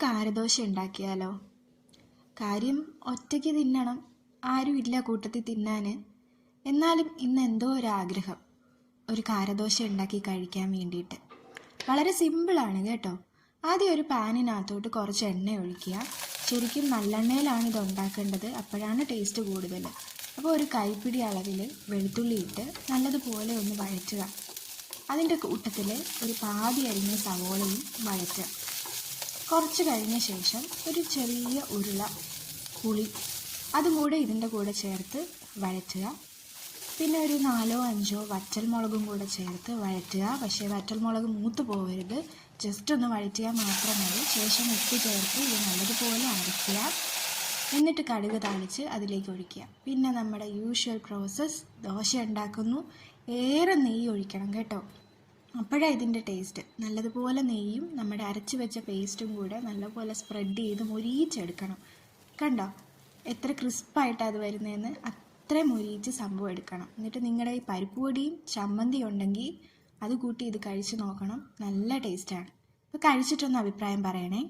കാരദോശ ഉണ്ടാക്കിയാലോ? കാര്യം ഒറ്റയ്ക്ക് തിന്നണം, ആരുമില്ല കൂട്ടത്തിൽ തിന്നാൻ. എന്നാലും ഇന്ന് എന്തോ ഒരാഗ്രഹം ഒരു കാരദോശ ഉണ്ടാക്കി കഴിക്കാൻ വേണ്ടിയിട്ട്. വളരെ സിമ്പിളാണ് കേട്ടോ. ആദ്യം ഒരു പാനിനകത്തോട്ട് കുറച്ച് എണ്ണ ഒഴിക്കുക. ശരിക്കും നല്ലെണ്ണയിലാണ് ഇത് ഉണ്ടാക്കേണ്ടത്, അപ്പോഴാണ് ടേസ്റ്റ് കൂടുതൽ. അപ്പോൾ ഒരു കൈപ്പിടി അളവിൽ വെളുത്തുള്ളി ഇട്ട് നല്ലതുപോലെ ഒന്ന് വഴറ്റുക. അതിൻ്റെ കൂട്ടത്തിൽ ഒരു പാതി അരിഞ്ഞ സവോളയും വഴറ്റുക. കുറച്ച് കഴിഞ്ഞ ശേഷം ഒരു ചെറിയ ഉരുള പുളി അതും കൂടെ ഇതിൻ്റെ കൂടെ ചേർത്ത് വഴറ്റുക. പിന്നെ ഒരു 4-5 വറ്റൽമുളകും കൂടെ ചേർത്ത് വഴറ്റുക. പക്ഷേ വറ്റൽമുളക് മൂത്ത് പോകരുത്, ജസ്റ്റ് ഒന്ന് വഴറ്റിയാൽ മാത്രം മതി. ശേഷം ഉപ്പ് ചേർത്ത് ഇത് നല്ലതുപോലെ അരയ്ക്കുക. എന്നിട്ട് കടുക് താളിച്ച് അതിലേക്ക് ഒഴിക്കുക. പിന്നെ നമ്മുടെ യൂഷ്വൽ പ്രോസസ്സ്, ദോശ ഉണ്ടാക്കുന്നു. ഏറെ നെയ്യ് ഒഴിക്കണം കേട്ടോ, അപ്പോഴാണ് ഇതിൻ്റെ ടേസ്റ്റ്. നല്ലതുപോലെ നെയ്യും നമ്മുടെ അരച്ച് വെച്ച പേസ്റ്റും കൂടെ നല്ലപോലെ സ്പ്രെഡ് ചെയ്ത് മൊരിയിച്ചെടുക്കണം. കണ്ടോ എത്ര ക്രിസ്പായിട്ടാണ് അത് വരുന്നതെന്ന്? അത്രയും മൊരിയിച്ച് സംഭവം എടുക്കണം. എന്നിട്ട് നിങ്ങളുടെ ഈ പരിപ്പ് പൊടിയും ചമ്മന്തി ഉണ്ടെങ്കിൽ അത് കൂട്ടി ഇത് കഴിച്ച് നോക്കണം, നല്ല ടേസ്റ്റാണ്. അപ്പോൾ കഴിച്ചിട്ടൊന്ന് അഭിപ്രായം പറയണേ.